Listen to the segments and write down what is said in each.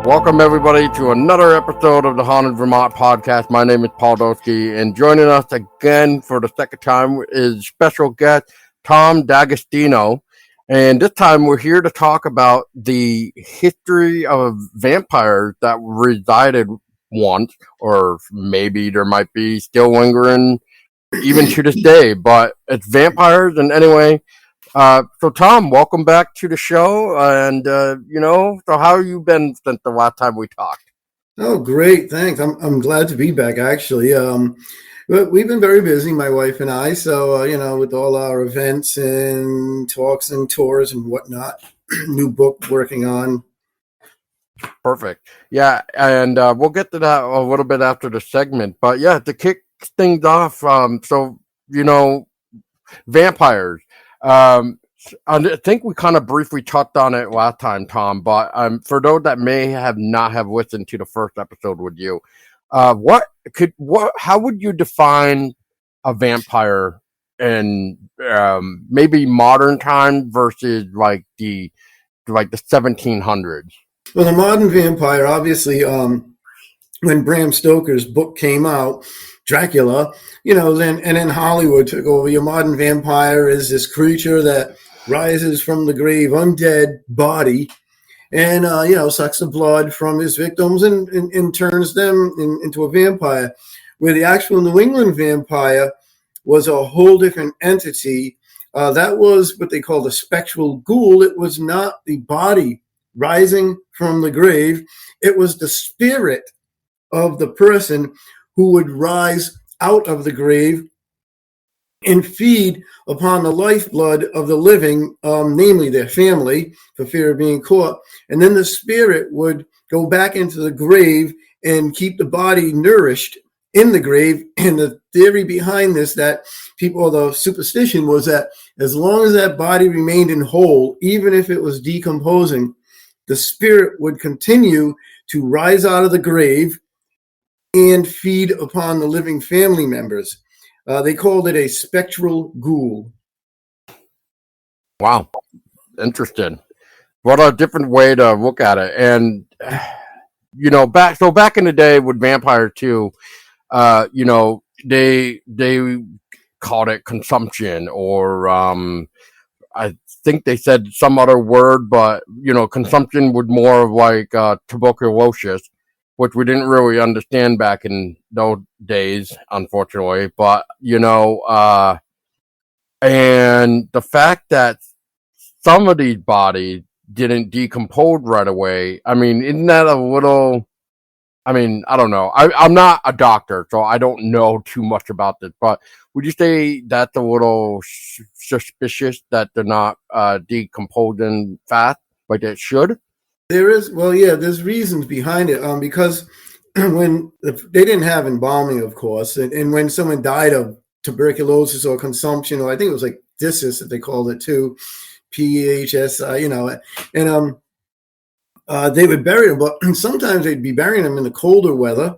Welcome, everybody, to another episode of the Haunted Vermont podcast. My name is Paul Doski, and joining us again for the second time is special guest Tom D'Agostino. And this time we're here to talk about the history of vampires that resided once, or maybe there might be still lingering even to this day, but it's vampires. And anyway, so Tom, welcome back to the show. And, so how have you been since the last time we talked? Oh, great. Thanks. I'm glad to be back, actually. We've been very busy, my wife and I. So, with all our events and talks and tours and whatnot, new book working on. Perfect. Yeah. And we'll get to that a little bit after the segment. But yeah, to kick things off, vampires. I think we kind of briefly touched on it last time, Tom, but for those that may not have listened to the first episode with you, how would you define a vampire in maybe modern time versus like the 1700s? Well, the modern vampire, obviously, when Bram Stoker's book came out, Dracula, then Hollywood took over. Your modern vampire is this creature that rises from the grave, undead body, and sucks the blood from his victims and turns them into a vampire. Where the actual New England vampire was a whole different entity. That was what they called a spectral ghoul. It was not the body rising from the grave. It was the spirit of the person who would rise out of the grave and feed upon the lifeblood of the living, namely their family, for fear of being caught. And then the spirit would go back into the grave and keep the body nourished in the grave. And the theory behind this, the superstition was that as long as that body remained in whole, even if it was decomposing, the spirit would continue to rise out of the grave and feed upon the living family members. They called it a spectral ghoul. Wow. Interesting. What a different way to look at it. And, back in the day with Vampire 2, they called it consumption, or I think they said some other word, but, consumption would more of like tuberculosis, which we didn't really understand back in those days, unfortunately. But, and the fact that some of these bodies didn't decompose right away, isn't that a little, I don't know. I'm not a doctor, so I don't know too much about this, but would you say that's a little suspicious that they're not decomposing fast like it should? There's reasons behind it. Because when they didn't have embalming, of course, and when someone died of tuberculosis or consumption, or I think it was like dysis that they called it too, PHSI, and they would bury them, but sometimes they'd be burying them in the colder weather,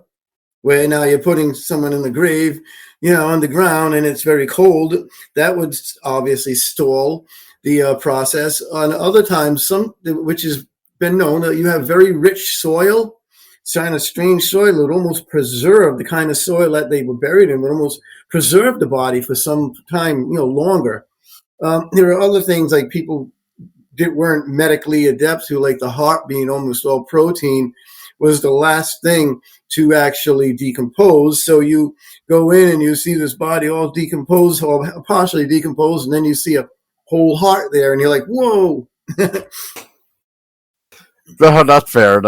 where now you're putting someone in the grave, on the ground, and it's very cold. That would obviously stall the process. On other times, which has been known, that you have very rich soil, kind of strange soil, it would almost preserve the kind of soil that they were buried in, would almost preserve the body for some time, longer. There are other things like people weren't medically adept to, like the heart being almost all protein was the last thing to actually decompose. So you go in and you see this body all decomposed, or partially decomposed, and then you see a whole heart there, and you're like, whoa. That's fair.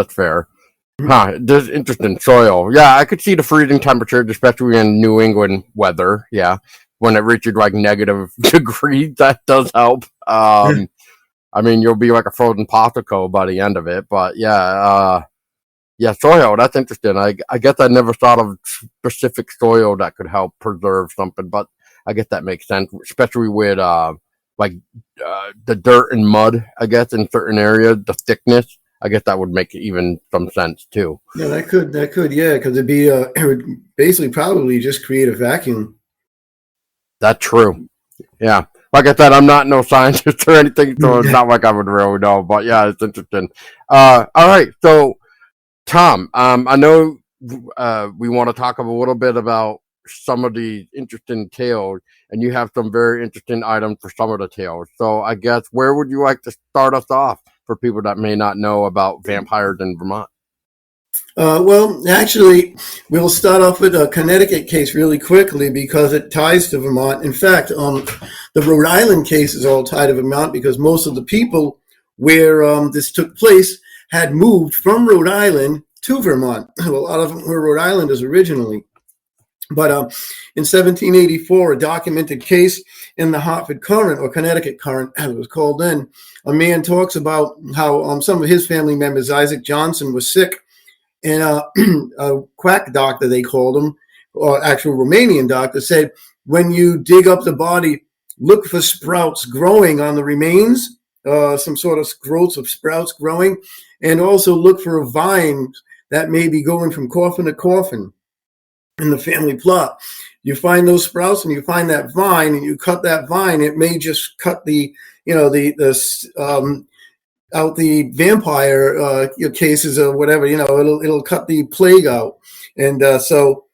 There's interesting soil. Yeah, I could see the freezing temperatures, especially in New England weather. Yeah, when it reaches like negative degrees, that does help. You'll be like a frozen popsicle by the end of it. But yeah, soil. That's interesting. I guess I never thought of specific soil that could help preserve something, but I guess that makes sense, especially with the dirt and mud. I guess in certain areas, the thickness. I guess that would make even some sense too. Yeah, that could, yeah, because it would basically probably just create a vacuum. That's true. Yeah. Like I said, I'm not no scientist or anything, so it's not like I would really know. But yeah, it's interesting. All right. So Tom, I know we want to talk a little bit about some of the interesting tales, and you have some very interesting items for some of the tales. So I guess where would you like to start us off for people that may not know about vampires in Vermont? Well, actually, we'll start off with a Connecticut case really quickly because it ties to Vermont. In fact, the Rhode Island case is all tied to Vermont because most of the people where this took place had moved from Rhode Island to Vermont. A lot of them were Rhode Islanders originally. But in 1784, a documented case in the Hartford Current, or Connecticut Current, as it was called then, a man talks about how some of his family members, Isaac Johnson, was sick. And a quack doctor, they called him, or actual Romanian doctor, said, when you dig up the body, look for sprouts growing on the remains, some sort of growths of sprouts growing, and also look for a vine that may be going from coffin to coffin in the family plot. You find those sprouts and you find that vine and you cut that vine, it may just cut the out the vampire cases or whatever, it'll cut the plague out. And so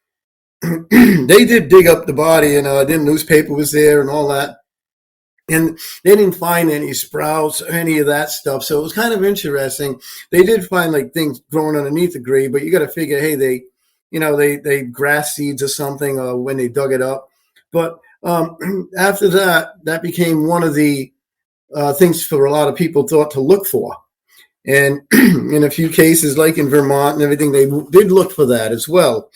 they did dig up the body, and the newspaper was there and all that. And they didn't find any sprouts or any of that stuff. So it was kind of interesting. They did find like things growing underneath the grave, but you got to figure, hey, they grass seeds or something when they dug it up. But after that became one of the things for a lot of people thought to look for. And in a few cases, like in Vermont and everything, they did look for that as well.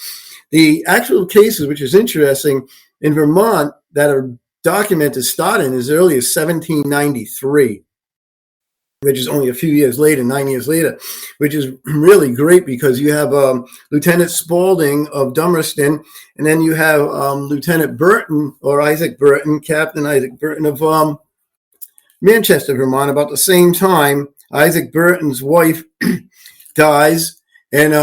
The actual cases, which is interesting, in Vermont that are documented starting as early as 1793, which is only a few years later, 9 years later, which is really great because you have Lieutenant Spaulding of Dummerston, and then you have Lieutenant Burton, or Isaac Burton, Captain Isaac Burton of Manchester, Vermont. About the same time, Isaac Burton's wife dies, and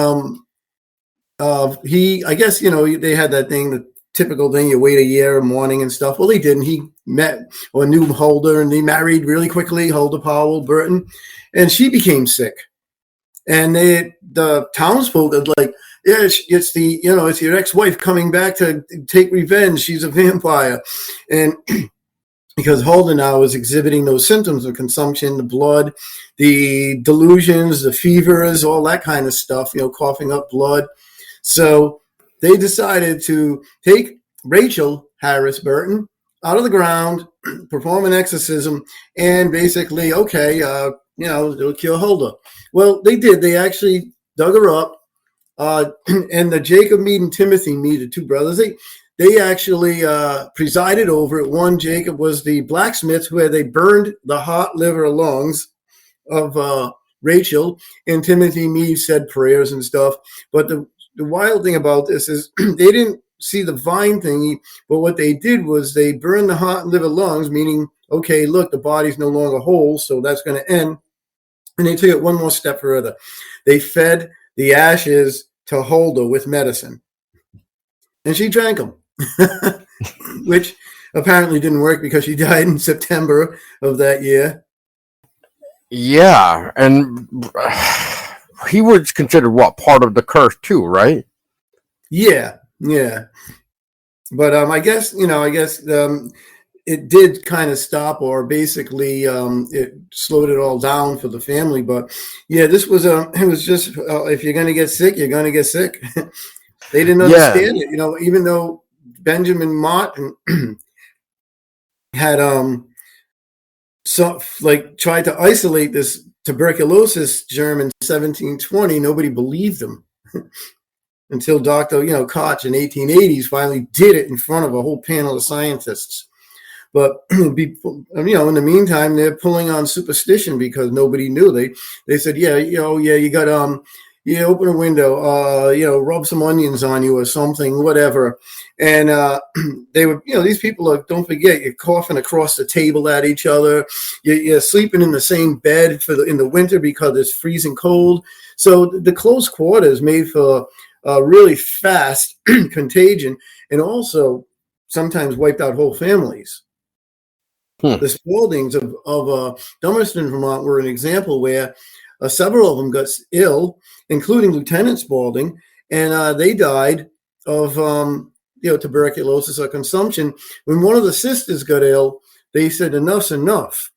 I guess, they had that thing, the typical thing, you wait a year, mourning and stuff. Well, he didn't. He met or knew Huldah, and they married really quickly, Huldah Powell Burton, and she became sick. And the townsfolk are like, yeah, it's your ex-wife coming back to take revenge. She's a vampire. And because Huldah now was exhibiting those symptoms of consumption, the blood, the delusions, the fevers, all that kind of stuff, coughing up blood. So they decided to take Rachel Harris Burton out of the ground, perform an exorcism, and basically, they'll kill Huldah. Well, they did. They actually dug her up. And the Jacob Mead and Timothy Mead, the two brothers, they actually presided over it. One, Jacob, was the blacksmith where they burned the heart, liver, lungs of Rachel, and Timothy Mead said prayers and stuff. But the wild thing about this is they didn't see the vine thingy, but what they did was they burned the heart, liver, lungs, meaning, okay, look, the body's no longer whole, so that's going to end. And they took it one more step further. They fed the ashes to Huldah with medicine, and she drank them. Which apparently didn't work because she died in September of that year. Yeah, and he was considered part of the curse too, right? Yeah. But I guess it did kind of stop, or basically it slowed it all down for the family. But yeah, this was it was just if you're going to get sick, you're going to get sick. They didn't understand it, even though Benjamin Mott had tried to isolate this tuberculosis germ in 1720. Nobody believed him until Dr. Koch in 1880s finally did it in front of a whole panel of scientists. But in the meantime, they're pulling on superstition because nobody knew. They said, you got open a window, rub some onions on you or something, whatever. And they would, these people don't forget, you're coughing across the table at each other. You're sleeping in the same bed in the winter because it's freezing cold. So the close quarters made for really fast contagion, and also sometimes wiped out whole families. The Spauldings of Dummerston, Vermont, were an example where several of them got ill, including Lieutenant Spaulding, and they died of tuberculosis or consumption. When one of the sisters got ill, they said enough's enough.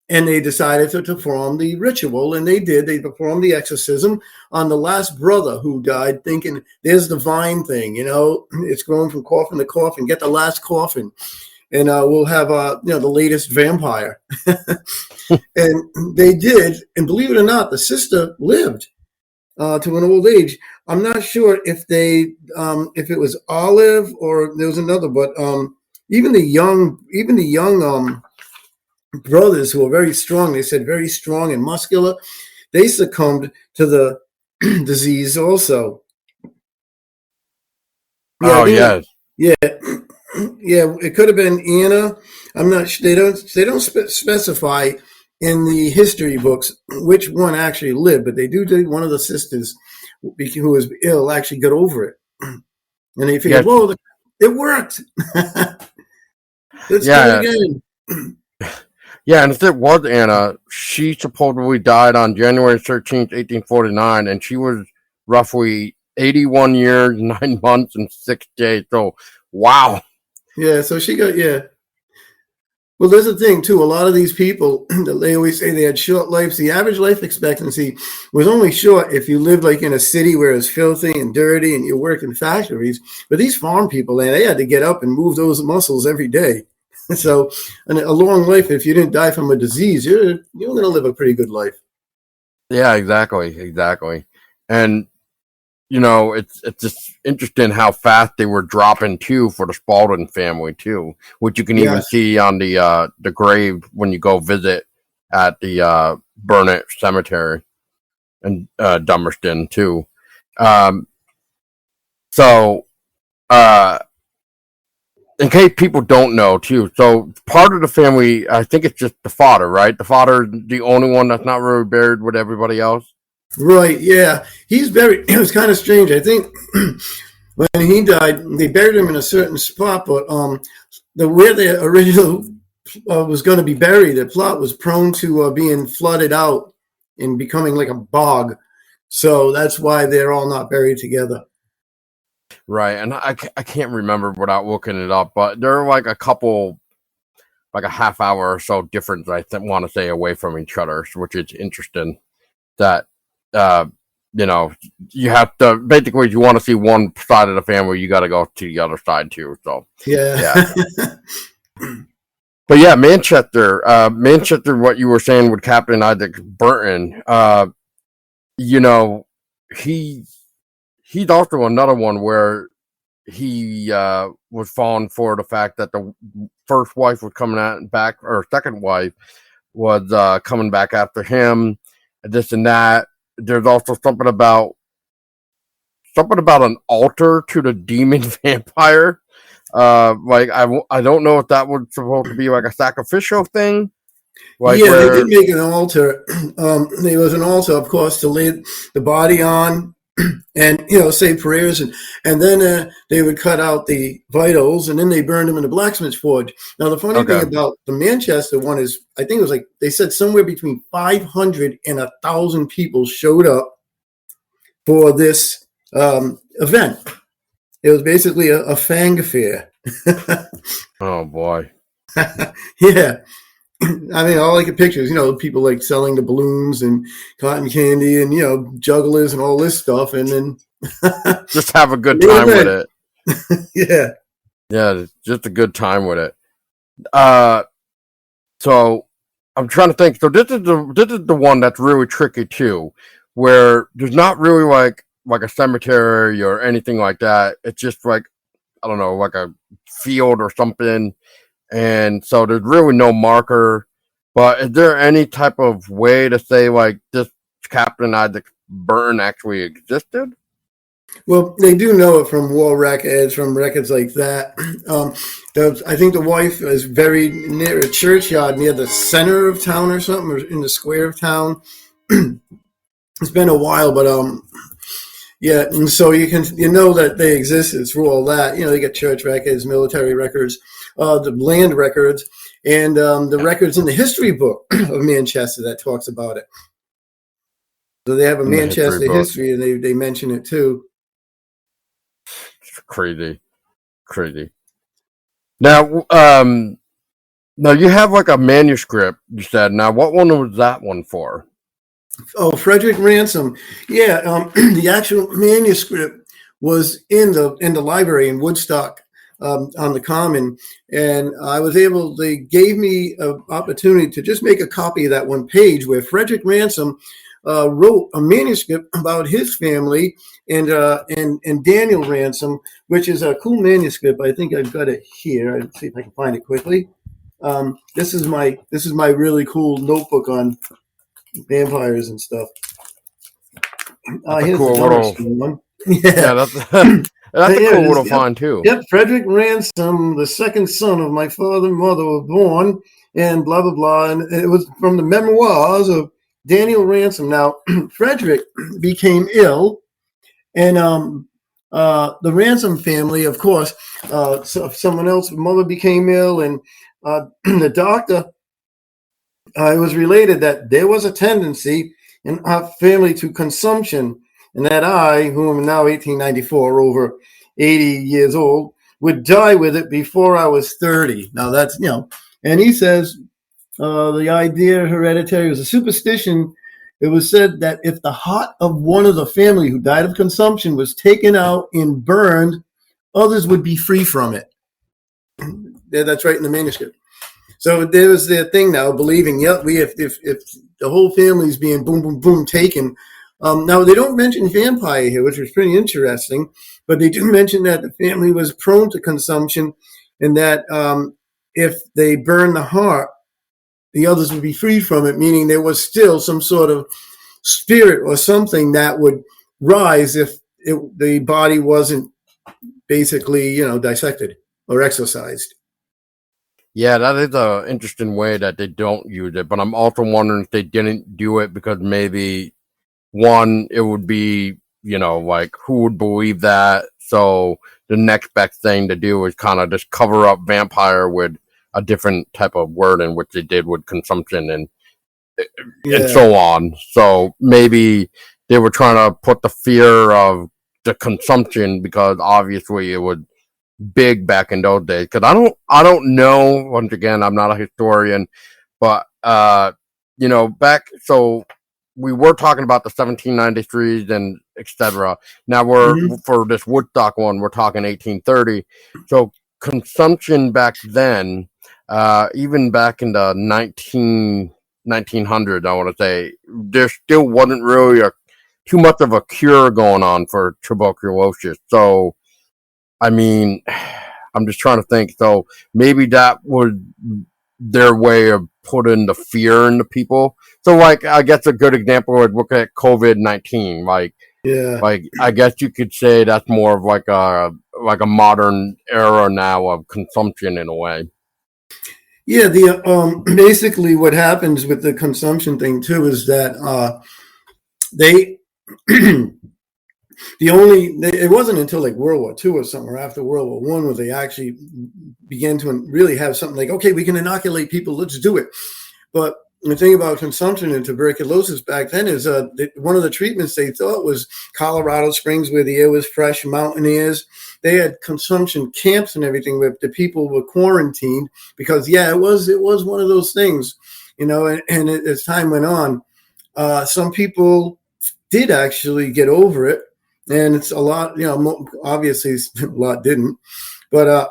And they decided to perform the ritual, and they did. They performed the exorcism on the last brother who died, thinking, there's the vine thing, it's going from coffin to coffin. Get the last coffin, and we'll have the latest vampire. And they did, and believe it or not, the sister lived to an old age. I'm not sure if it was Olive or there was another, but even the young brothers who were very strong, they said very strong and muscular, they succumbed to the disease also. Yes. Yeah. Yeah, it could have been Anna. I'm not sure. They don't specify in the history books which one actually lived, but they do one of the sisters who was ill actually got over it. And they figured, whoa, it worked. Let's do it again. Yeah, and if it was Anna, she supposedly died on January 13th, 1849, and she was roughly 81 years, 9 months, and 6 days. So, wow. Yeah, so she got, yeah. Well, there's a thing, too. A lot of these people, they always say they had short lives. The average life expectancy was only short if you lived like in a city where it's filthy and dirty and you work in factories. But these farm people, they had to get up and move those muscles every day. So a long life, if you didn't die from a disease, you're going to live a pretty good life. Yeah, exactly. And, it's just interesting how fast they were dropping, too, for the Spaulding family, too, which you can even see on the grave when you go visit at the Burnett Cemetery in Dummerston, too. In case people don't know, too, so part of the family, I think it's just the father, right? The father, the only one that's not really buried with everybody else. Right, yeah. He's buried. It was kind of strange. I think when he died, they buried him in a certain spot, but where the original was going to be buried, the plot was prone to being flooded out and becoming like a bog. So that's why they're all not buried together. Right, and I can't remember without looking it up, but there are like a couple, like a half hour or so difference, I want to say, away from each other, which is interesting. That, you have to, basically, if you want to see one side of the family, you got to go to the other side too. So, yeah. But yeah, Manchester, what you were saying with Captain Isaac Burton, he's also another one where he was falling for the fact that the first wife was coming back, or second wife was coming back after him, this and that. There's also something about an altar to the demon vampire. I don't know if that was supposed to be like a sacrificial thing. They did make an altar. There was an altar, of course, to lay the body on and, say prayers. And then they would cut out the vitals, and then they burned them in the blacksmith's forge. Now, the funny thing about the Manchester one is, I think it was they said somewhere between 500 and 1,000 people showed up for this event. It was basically a fang fair. Oh, boy. Yeah. I mean, all I could picture is, people like selling the balloons and cotton candy and, jugglers and all this stuff. And then just have a good time with it. Yeah. Yeah, just a good time with it. So I'm trying to think. So this is the one that's really tricky too, where there's not really like a cemetery or anything like that. It's just like, I don't know, like a field or something. And so there's really no marker. But is there any type of way to say like this Captain Isaac Burton actually existed? Well, they do know it from war records, from records like that. I think the wife is buried near a churchyard near the center of town or something, or in the square of town. It's been a while, but yeah, and so you know that they existed through all that. They get church records, military records, the land records, and the records in the history book of Manchester that talks about it. So they have a in the history Manchester book. history, and they mention it too. It's crazy. Now, now you have like a manuscript. You said. Now, what one was that one for? Oh, Frederick Ransom. Yeah, the actual manuscript was in the library in Woodstock on the Common, and I was able. They gave me an opportunity to just make a copy of that one page where Frederick Ransom wrote a manuscript about his family and Daniel Ransom, which is a cool manuscript. I think I've got it here. Let's see if I can find it quickly. This is my really cool notebook on vampires and stuff. That's a Here's the cool donor little. screen one. Yeah, Yeah. that's that's a Here cool it is. little find too. Yep. Frederick Ransom, the second son of my father and mother, were born, and blah blah blah. And it was from the memoirs of Daniel Ransom. Now, Frederick became ill, and the Ransom family, of course, someone else's mother became ill, and the doctor. It was related that there was a tendency in our family to consumption, and that I, who am now 1894, over 80 years old, would die with it before I was 30. Now that's, and he says the idea hereditary was a superstition. It was said that if the heart of one of the family who died of consumption was taken out and burned, others would be free from it. Yeah, that's right in the manuscript. So there's their thing now, believing, if the whole family's being boom, boom, boom taken. Now, they don't mention vampire here, which was pretty interesting, but they do mention that the family was prone to consumption and that if they burn the heart, the others would be freed from it, meaning there was still some sort of spirit or something that would rise if the body wasn't basically, dissected or exorcised. Yeah, that is an interesting way that they don't use it. But I'm also wondering if they didn't do it because maybe one, it would be, like who would believe that? So the next best thing to do is kind of just cover up vampire with a different type of word, in which they did with consumption and Yeah. so on. So maybe they were trying to put the fear of the consumption because obviously it was big back in those days. Because I don't know. Once again, I'm not a historian, but back so we were talking about the 1793s and etc. Now for this Woodstock one, we're talking 1830. So consumption back then, even back in the 1900s, I want to say, there still wasn't really too much of a cure going on for tuberculosis. So, I mean, I'm just trying to think. So maybe that was their way of putting the fear into people. So, like, I guess a good example would look at COVID-19. Like I guess you could say that's more of like a modern era now of consumption in a way. Yeah, the basically what happens with the consumption thing too is that they it wasn't until like World War II or something, or after World War I, where they actually began to really have something like, okay, we can inoculate people, let's do it. But the thing about consumption and tuberculosis back then is one of the treatments they thought was Colorado Springs, where the air was fresh, mountain airs. They had consumption camps and everything where the people were quarantined because, it was one of those things, and as time went on, some people did actually get over it. And it's a lot, obviously a lot didn't. But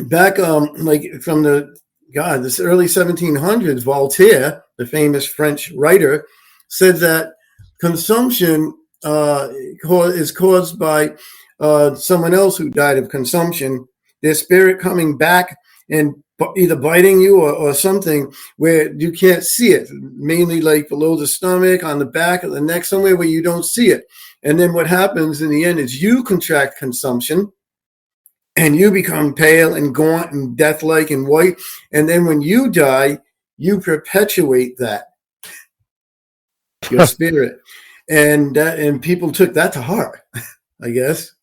back like from this early 1700s, Voltaire, the famous French writer, said that consumption is caused by someone else who died of consumption, their spirit coming back and either biting you or something where you can't see it, mainly like below the stomach, on the back of the neck, somewhere where you don't see it. And then what happens in the end is you contract consumption and you become pale and gaunt and death-like and white. And then when you die, you perpetuate that, your spirit. And people took that to heart, I guess.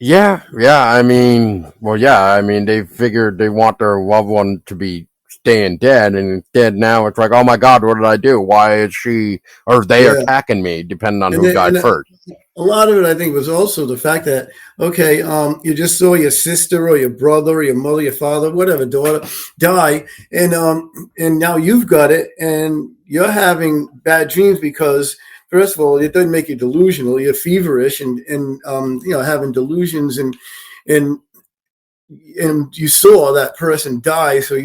Yeah. I mean, they figured they want their loved one to be staying dead, and instead now it's like, oh my god, what did I do? Why is she or they Yeah. attacking me? Depending on And who then, died first. a lot of it, I think, was also the fact that, okay, you just saw your sister or your brother or your mother, your father, whatever, daughter die, and now you've got it, and you're having bad dreams because, first of all, it doesn't make you delusional. You're feverish and having delusions and and you saw that person die, so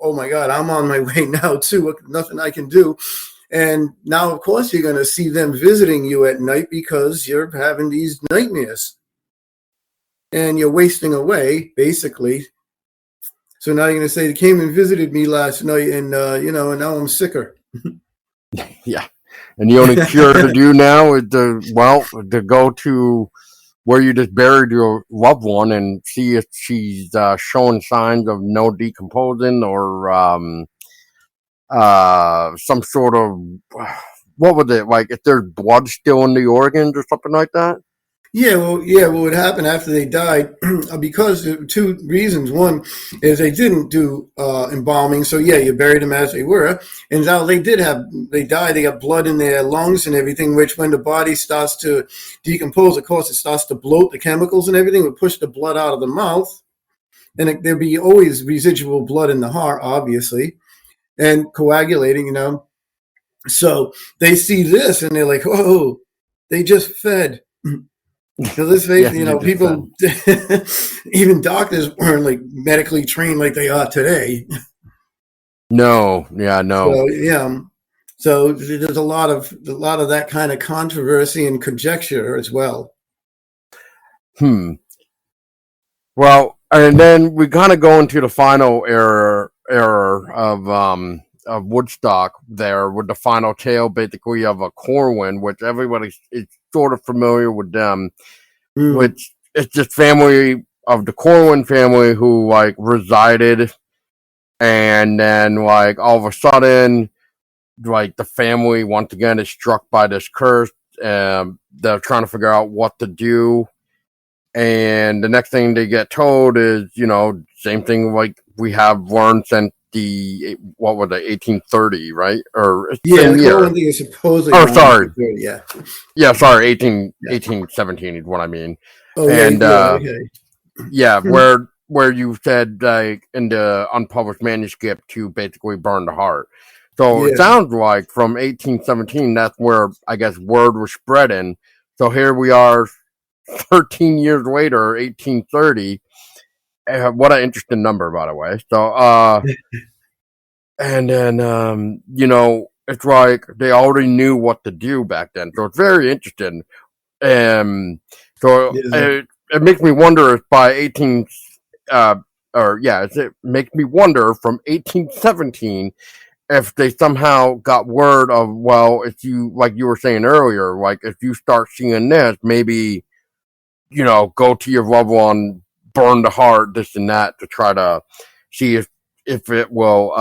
oh my God, I'm on my way now too. Nothing I can do. And now, of course, you're going to see them visiting you at night because you're having these nightmares and you're wasting away, basically. So now you're going to say, they came and visited me last night and, and now I'm sicker. Yeah. And the only cure to do now is to go to where you just buried your loved one and see if she's showing signs of no decomposing or some sort of what was it like if there's blood still in the organs or something like that. Yeah, what would happen after they died, because of two reasons. One is they didn't do embalming, so yeah, you buried them as they were. And now they died, they got blood in their lungs and everything, which when the body starts to decompose, of course, it starts to bloat the chemicals and everything, would push the blood out of the mouth. And there'd be always residual blood in the heart, obviously, and coagulating, So they see this and they're like, oh, they just fed. Because let's face Yeah, it, people, even doctors weren't like medically trained like they are today. no. So yeah, so there's a lot of that kind of controversy and conjecture as well. Well, and then we kind of go into the final era of Woodstock there with the final tale basically of a Corwin, which everybody is sort of familiar with them, which it's just family of the Corwin family who like resided, and then like all of a sudden, like the family once again is struck by this curse. They're trying to figure out what to do. And the next thing they get told is, same thing like we have learned since what was it, 1830, right? Or Yeah, same the year. Corwin thing is supposedly Oh, around sorry. 1830, yeah. Yeah, sorry, 1817 is what I mean. Oh And yeah, okay. yeah, where you said like in the unpublished manuscript to basically burn the heart. So it Yeah, sounds like from 1817, that's where I guess word was spreading. So here we are 13 years later, 1830. What an interesting number, by the way. So, and then, it's like they already knew what to do back then. So it's very interesting. So yeah, it makes me wonder if by 18, it makes me wonder from 1817 if they somehow got word of, well, if you, like you were saying earlier, like if you start seeing this, maybe go to your loved one, burn the heart, this and that, to try to see if it will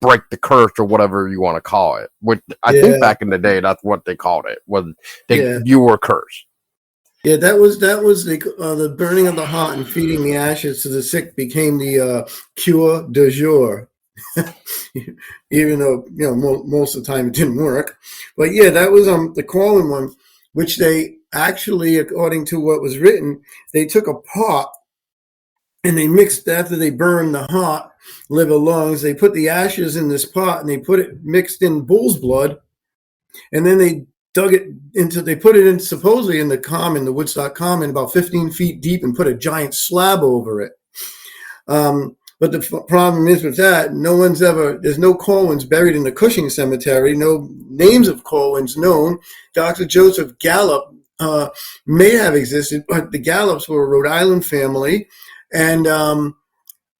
break the curse or whatever you want to call it. Which I think yeah, back in the day, that's what they called it. Was yeah. you were cursed? Yeah, that was the burning of the heart and feeding the ashes to the sick became the cure du jour. Even though most of the time it didn't work, but yeah, that was the Corwin one, which they actually, according to what was written, they took a pot and they mixed, after they burned the heart, liver, lungs. They put the ashes in this pot and they put it mixed in bull's blood, and then they dug it into, they put it in supposedly in the Woodstock Common, about 15 feet deep, and put a giant slab over it. But the problem is with that, there's no Corwins buried in the Cushing Cemetery, no names of Corwins known. Dr. Joseph Gallup may have existed, but the Gallups were a Rhode Island family, and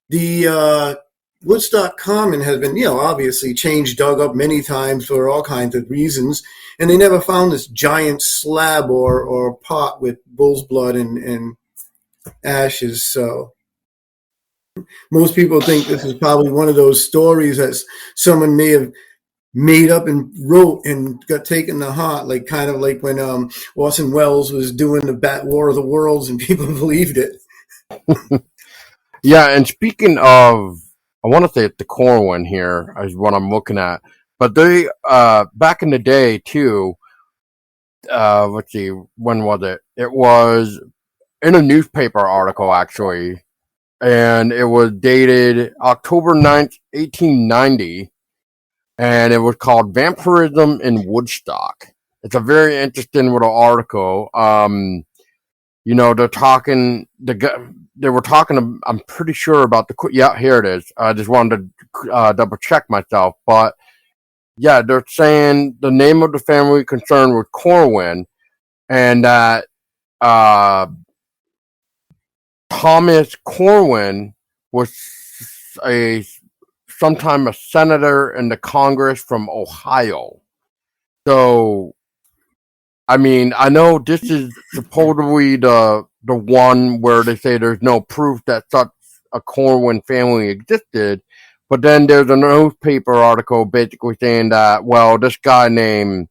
the Woodstock Common has been, obviously changed, dug up many times for all kinds of reasons, and they never found this giant slab or pot with bull's blood and ashes. So most people think this is probably one of those stories that someone may have made up and wrote and got taken to heart, like kind of like when Orson Welles was doing the Bat War of the Worlds and people believed it. Yeah, and speaking of I want to say it's the Corwin here is what I'm looking at. But they back in the day too. Let's see, when was it? It was in a newspaper article actually, and it was dated October 9th, 1890, and it was called "Vampirism in Woodstock." It's a very interesting little article. They're talking they were talking. I'm pretty sure about the. Yeah, here it is. I just wanted to double check myself, but yeah, they're saying the name of the family concerned was Corwin, and that uh, Thomas Corwin was a sometime a senator in the Congress from Ohio. So, I mean, I know this is supposedly the one where they say there's no proof that such a Corwin family existed, but then there's a newspaper article basically saying that, well, this guy named,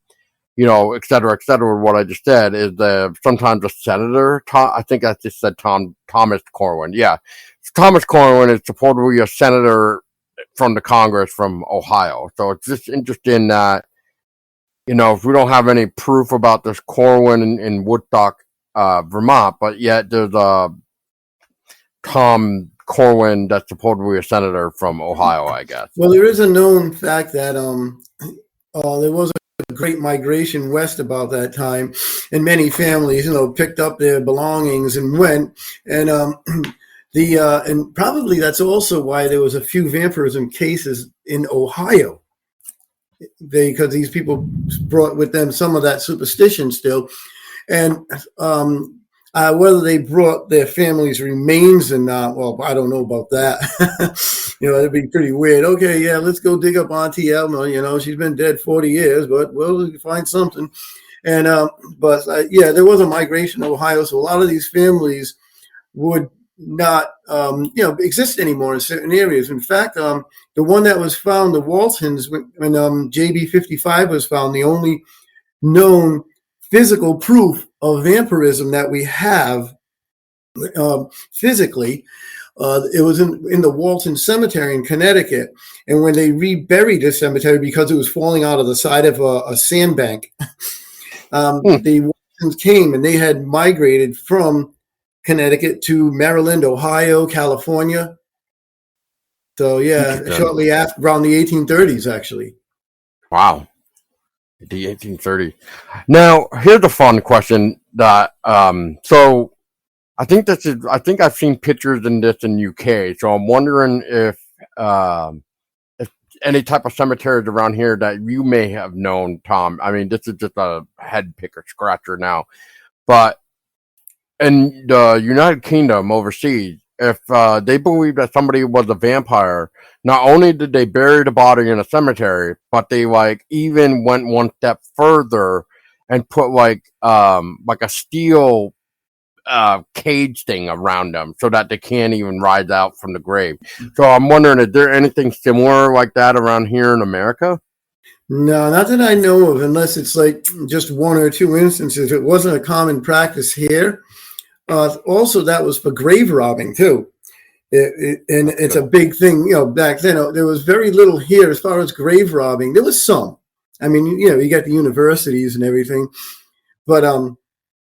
et cetera, et cetera, what I just said, is sometimes a senator. I think I just said Thomas Corwin. Yeah. Thomas Corwin is supposedly a senator from the Congress from Ohio. So it's just interesting that, if we don't have any proof about this Corwin in Woodstock, Vermont, but yet there's a Tom Corwin that's supposedly a senator from Ohio, I guess. Well, there is a known fact that there was a great migration west about that time, and many families, picked up their belongings and went. And and probably that's also why there was a few vampirism cases in Ohio, because these people brought with them some of that superstition still, and whether they brought their family's remains or not, well, I don't know about that. It'd be pretty weird. Okay, yeah, let's go dig up Auntie Elma. She's been dead 40 years, but we'll find something. And there was a migration to Ohio, so a lot of these families would not, exist anymore in certain areas. In fact, the one that was found, the Waltons, when JB 55 was found, the only known physical proof of vampirism that we have physically, it was in the Walton Cemetery in Connecticut. And when they reburied the cemetery because it was falling out of the side of a sandbank, the Waltons came and they had migrated from Connecticut to Maryland, Ohio, California. So yeah, shortly after, around the 1830s, actually. Wow. The 1830s. Now, here's a fun question that so I think I've seen pictures in this in UK. So I'm wondering if any type of cemeteries around here that you may have known, Tom. I mean, this is just a head picker scratcher now, but in the United Kingdom overseas, if they believe that somebody was a vampire, not only did they bury the body in a cemetery, but they even went one step further and put a steel cage thing around them so that they can't even rise out from the grave. So I'm wondering, is there anything similar like that around here in America? No, not that I know of, unless it's just one or two instances. It wasn't a common practice here. Also, that was for grave robbing too. And it's a big thing, back then. There was very little here as far as grave robbing. There was some. I mean, you got the universities and everything, but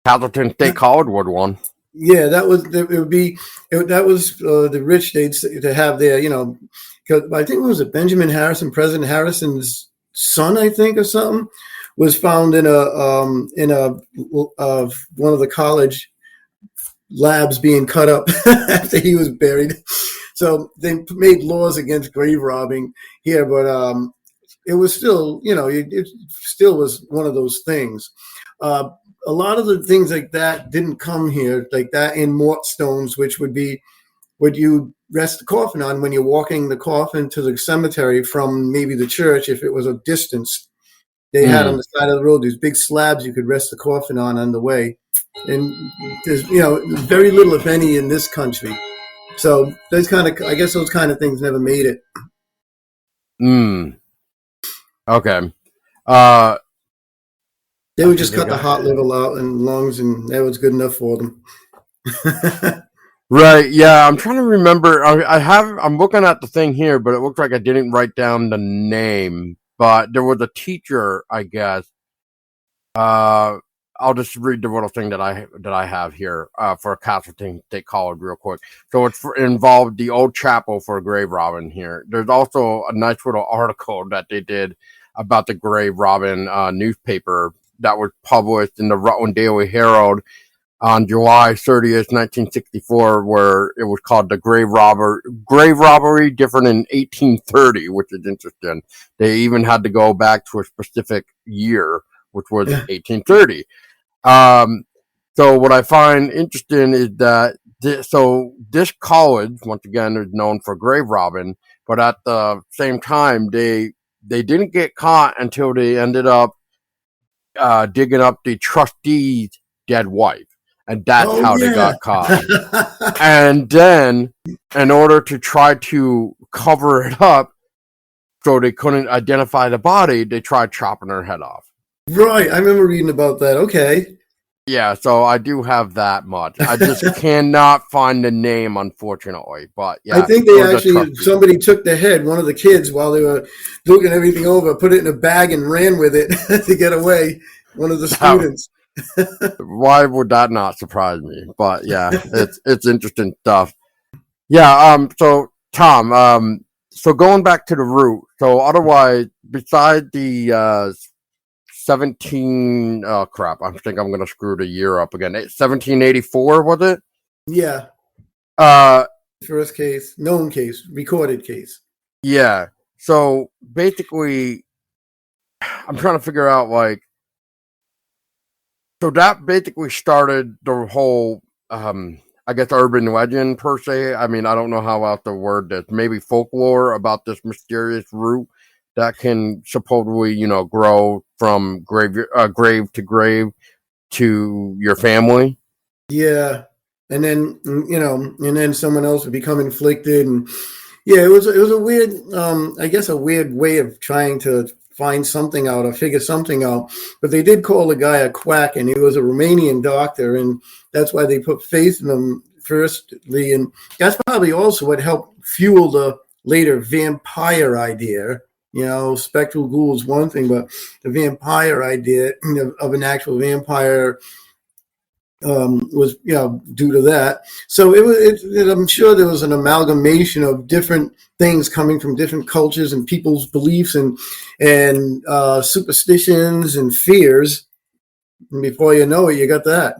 Hazleton State College would one. Yeah, that was the rich to have their, because I think it was Benjamin Harrison, President Harrison's son, I think, or something, was found in a one of the college labs being cut up after he was buried. So they made laws against grave robbing here, but it was still, it still was one of those things. A lot of the things like that didn't come here, like that in mort stones, which would be what you rest the coffin on when you're walking the coffin to the cemetery from maybe the church. If it was a distance, they had on the side of the road these big slabs you could rest the coffin on the way. And there's, very little, if any, in this country. So I guess those kind of things never made it. Okay. They would just cut the heart, liver out, and lungs, and that was good enough for them. Right. Yeah. I'm trying to remember. I'm looking at the thing here, but it looks like I didn't write down the name. But there was a teacher, I guess. Uh, I'll just read the little thing that I have here for Castleton State College real quick. So involved the old chapel for a grave robin here. There's also a nice little article that they did about the grave robin newspaper that was published in the Rutland Daily Herald on July 30th, 1964, where it was called the grave robbery, different in 1830, which is interesting. They even had to go back to a specific year, which was 1830. Um, so what I find interesting is that this college, once again, is known for grave robbing, but at the same time, they didn't get caught until they ended up digging up the trustee's dead wife, and that's Oh how they yeah. got caught. And then, in order to try to cover it up, so they couldn't identify the body, they tried chopping her head off. Right. I remember reading about that. Okay. Yeah, so I do have that much. I just cannot find the name, unfortunately. But I yeah, think it they was a actually trustee. somebody took the head, one of the kids, while they were looking everything over, put it in a bag and ran with it to get away. One of the Now, students. why would that not surprise me? But yeah, it's interesting stuff. Yeah. So Tom. So going back to the root. So otherwise, beside the 17. Oh crap! I think I'm gonna screw the year up again. 1784 was it? Yeah. Uh, First case, known case, recorded case. yeah. So basically, I'm trying to figure out like. So that basically started the whole, I guess, urban legend per se. I mean, I don't know how else to word this. Maybe folklore about this mysterious root that can supposedly, grow from grave to grave to your family. Yeah. And then and then someone else would become inflicted, and yeah, it was a weird, I guess, a weird way of trying to find something out or figure something out. But they did call the guy a quack, and he was a Romanian doctor, and that's why they put faith in him firstly, and that's probably also what helped fuel the later vampire idea. Spectral ghoul is one thing, but the vampire idea of an actual vampire was due to that. So I'm sure there was an amalgamation of different things coming from different cultures and people's beliefs and superstitions and fears. And before you know it, you got that.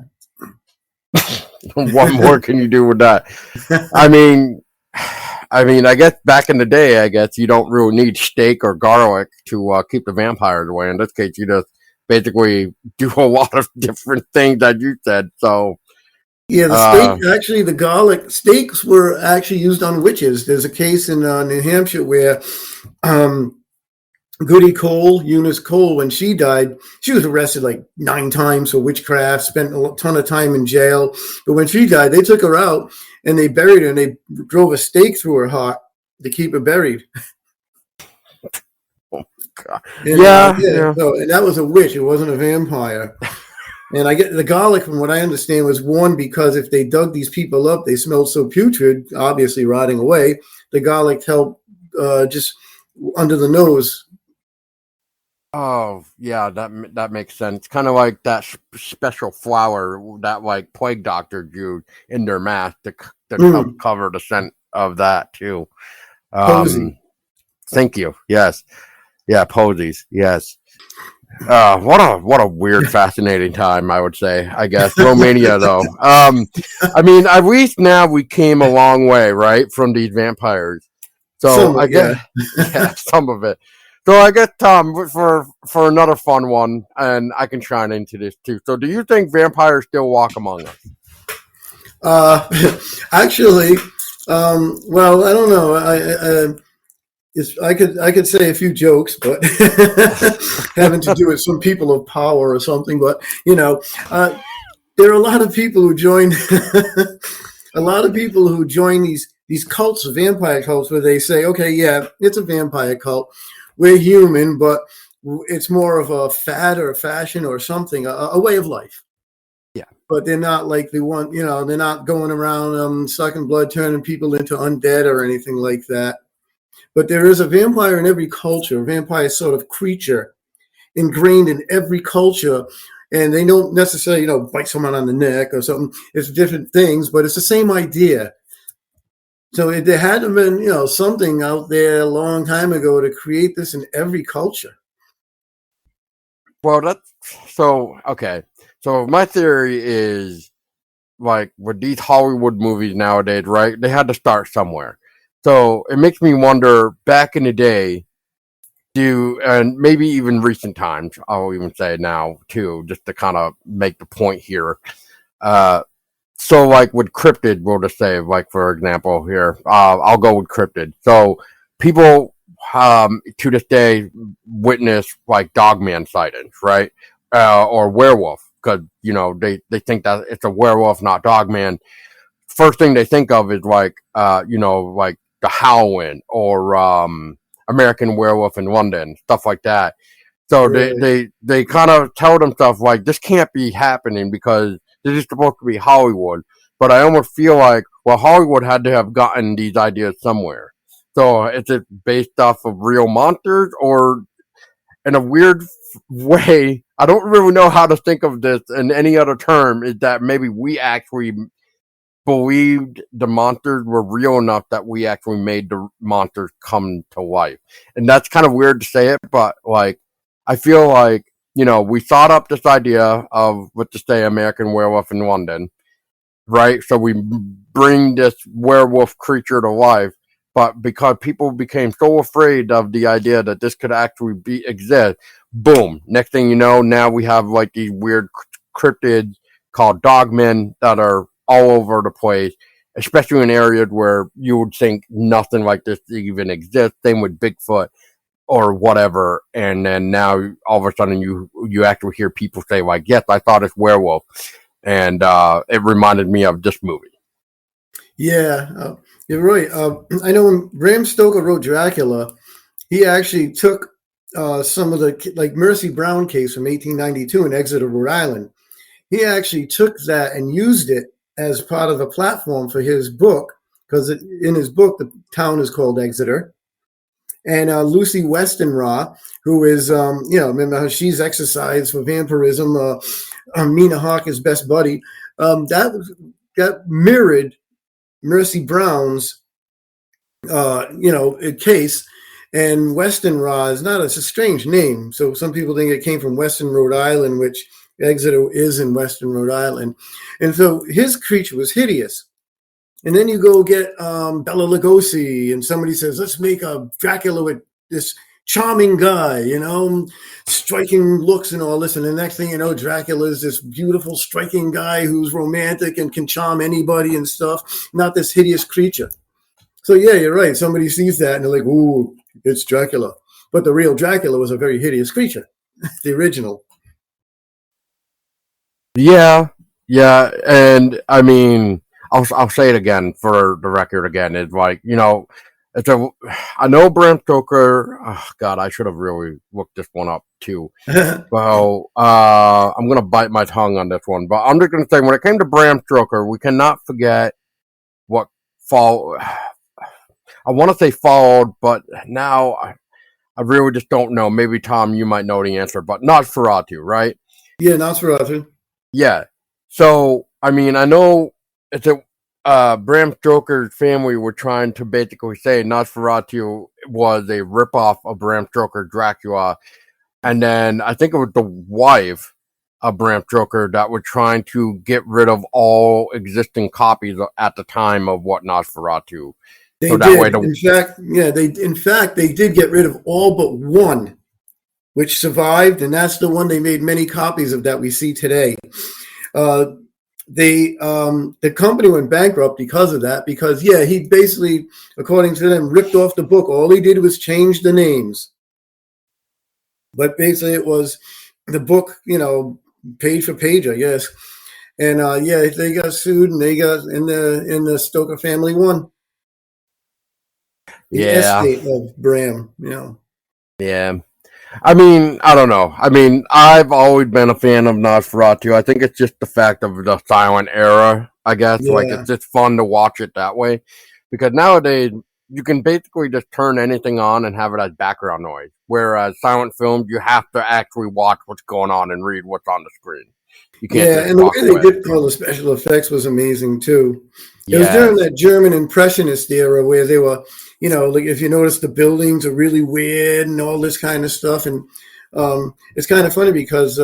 What more can you do with that? I mean, I guess back in the day, I guess you don't really need steak or garlic to keep the vampires away. In this case, you just basically do a lot of different things that you said. So, Yeah, the steak, uh, actually, the garlic steaks were actually used on witches. There's a case in New Hampshire where um, Goody Cole, Eunice Cole, when she died, she was arrested like 9 times for witchcraft, spent a ton of time in jail. But when she died, they took her out and they buried her, and they drove a stake through her heart to keep her buried. oh, God. And Yeah, yeah, yeah. so and that was a witch; it wasn't a vampire. And I get the garlic, from what I understand, was worn because if they dug these people up, they smelled so putrid, obviously rotting away. The garlic helped just under the nose. Oh, yeah, that makes sense. Kind of like that special flour that like plague doctors use in their mask to help Mm, cover the scent of that too. posy. Um, Thank you. Yes, yeah, posies. Yes. What a weird, fascinating time. I would say. I guess Romania, though. I mean, at least now we came a long way, right, from these vampires. So Somewhat, I yeah. guess, yeah, some of it. So I guess Tom, for another fun one, and I can shine into this too. So, do you think vampires still walk among us? Uh, actually, well, I don't know. I could say a few jokes, but having to do with some people of power or something. But there are a lot of people who join a lot of people who join these cults, vampire cults, where they say, okay, yeah, it's a vampire cult. We're human, but it's more of a fad or a fashion or something, a way of life. but they're not like the one, they're not going around sucking blood, turning people into undead or anything like that. But there is a vampire in every culture, a vampire sort of creature ingrained in every culture. And they don't necessarily, bite someone on the neck or something. It's different things, but it's the same idea. So there had to have been, something out there a long time ago to create this in every culture. Well, that's so okay. So my theory is like with these Hollywood movies nowadays, right? They had to start somewhere. So it makes me wonder back in the day, and maybe even recent times, I'll even say now too, just to kind of make the point here. So like with cryptid, we'll just say, like for example here, I'll go with cryptid. So people to this day witness like dogman sightings, right? Or werewolf, because they think that it's a werewolf, not dogman. First thing they think of is like like the Howling or American Werewolf in London, stuff like that. So Right. they kind of tell themselves like this can't be happening because this is supposed to be Hollywood. But I almost feel like Hollywood had to have gotten these ideas somewhere. So is it based off of real monsters or in a weird way? I don't really know how to think of this in any other term. Is that maybe we actually believed the monsters were real enough that we actually made the monsters come to life. And that's kind of weird to say it, but like I feel like, we thought up this idea of let's just say American Werewolf in London, right? So we bring this werewolf creature to life, but because people became so afraid of the idea that this could actually exist, boom, next thing you know, now we have like these weird cryptids called dogmen that are all over the place, especially in areas where you would think nothing like this even exists. Same with Bigfoot or whatever, and then now all of a sudden you actually hear people say like, "Yes, I thought it's werewolf," and it reminded me of this movie. Yeah, you're right. I know when Bram Stoker wrote Dracula, he actually took some of the, like Mercy Brown case from 1892 in Exeter, Rhode Island. He actually took that and used it as part of a platform for his book, because in his book, the town is called Exeter. And Lucy Westenra, who is, remember how she's exercised for vampirism, Mina Harker's best buddy, that mirrored Mercy Brown's, case. And Westenra is not, it's a strange name. So some people think it came from Western Rhode Island, which Exeter is in Western Rhode Island. And so his creature was hideous. And then you go get Bela Lugosi, and somebody says, let's make a Dracula with this charming guy, striking looks and all this. And the next thing you know, Dracula is this beautiful, striking guy who's romantic and can charm anybody and stuff, not this hideous creature. So, yeah, you're right. Somebody sees that and they're like, ooh, it's Dracula. But the real Dracula was a very hideous creature, the original. Yeah, yeah, and I mean, I'll say it again for the record. Again, it's like it's a. I know Bram Stoker. Oh God, I should have really looked this one up too. Well, I'm gonna bite my tongue on this one, but I'm just gonna say when it came to Bram Stoker, we cannot forget what fall. I want to say followed, but now I really just don't know. Maybe Tom, you might know the answer, but Nosferatu, right? Yeah, Nosferatu. Yeah. So, I mean, I know it's a Bram Stoker's family were trying to basically say Nosferatu was a ripoff of Bram Stoker's Dracula, and then I think it was the wife of Bram Stoker that were trying to get rid of all existing copies at the time of what Nosferatu. They So that way, did. In fact, they did get rid of all but one, which survived, and that's the one they made many copies of that we see today. The company went bankrupt because of that. Because he basically, according to them, ripped off the book. All he did was change the names, but basically it was the book, page for page, I guess. And they got sued, and they got in the Stoker family won. The yeah, estate of Bram, yeah. I mean, I don't know. I mean, I've always been a fan of Nosferatu. I think it's just the fact of the silent era, I guess. Like, Yeah. it's just fun to watch it that way. Because nowadays, you can basically just turn anything on and have it as background noise. Whereas silent films, you have to actually watch what's going on and read what's on the screen. You can't Yeah, just and the walk way they away. did all the special effects was amazing too. It was during Yes. that German Impressionist era where they were, like if you notice the buildings are really weird and all this kind of stuff. And it's kind of funny because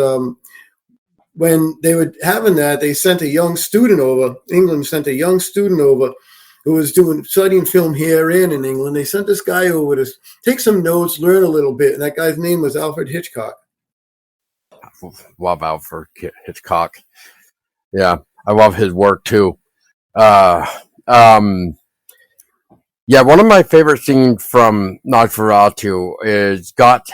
when they were having that, they sent a young student over. England sent a young student over who was studying film here and in England. They sent this guy over to take some notes, learn a little bit. And that guy's name was Alfred Hitchcock. Love Alfred Hitchcock. Yeah. I love his work too. Uh, um, Yeah, one of my favorite scenes from Nosferatu has got